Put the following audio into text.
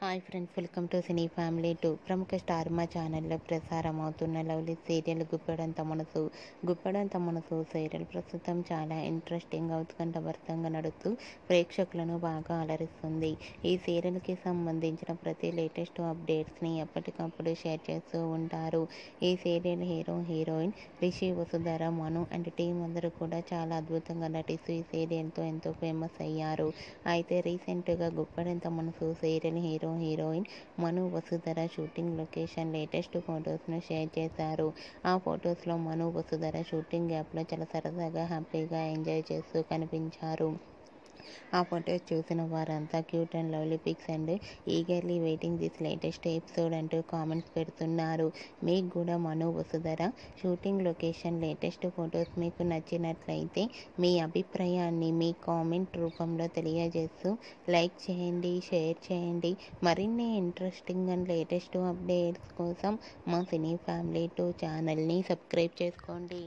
Hi friends, welcome to cine family 2. ప్రముఖ star మా ఛానల్లో ప్రసారం అవుతున్న lovely serial Guppedantha Manasu serial ప్రస్తుతం చాలా ఇంట్రెస్టింగ్గా ఉత్కంఠభరితంగా నడుస్తూ ప్రేక్షకులను బాగా అలరిస్తుంది. ఈ సీరియల్కి సంబంధించిన ప్రతి లేటెస్ట్ అప్డేట్స్ని ఎప్పటికప్పుడు షేర్ చేస్తూ ఉంటారు. ఈ serial heroine Rishi, Vasudhara, Manu and team అందరూ కూడా చాలా అద్భుతంగా నటిస్తూ ఈ సీరియల్తో ఎంతో ఫేమస్ అయ్యారు. అయితే రీసెంట్గా Guppedantha Manasu serial heroine Manu, Vasudhara shooting location latest ఫొటోస్ను షేర్ చేశారు. ఆ ఫొటోస్లో మను, వసుధర షూటింగ్ గ్యాప్లో చాలా సరదాగా హ్యాపీగా ఎంజాయ్ చేస్తూ కనిపించారు. ఆ ఫొటోస్ చూసిన వారంతా cute and lovely pics and eagerly waiting this latest episode అంటూ కామెంట్స్ పెడుతున్నారు. మీకు కూడా Manu, Vasudhara shooting location latest photos మీకు నచ్చినట్లయితే మీ అభిప్రాయాన్ని మీ కామెంట్ రూపంలో తెలియజేస్తూ లైక్ చేయండి, షేర్ చేయండి. మరిన్ని ఇంట్రెస్టింగ్ అండ్ లేటెస్ట్ అప్డేట్స్ కోసం మా సినీ ఫ్యామిలీ 2 ఛానల్ని సబ్స్క్రైబ్ చేసుకోండి.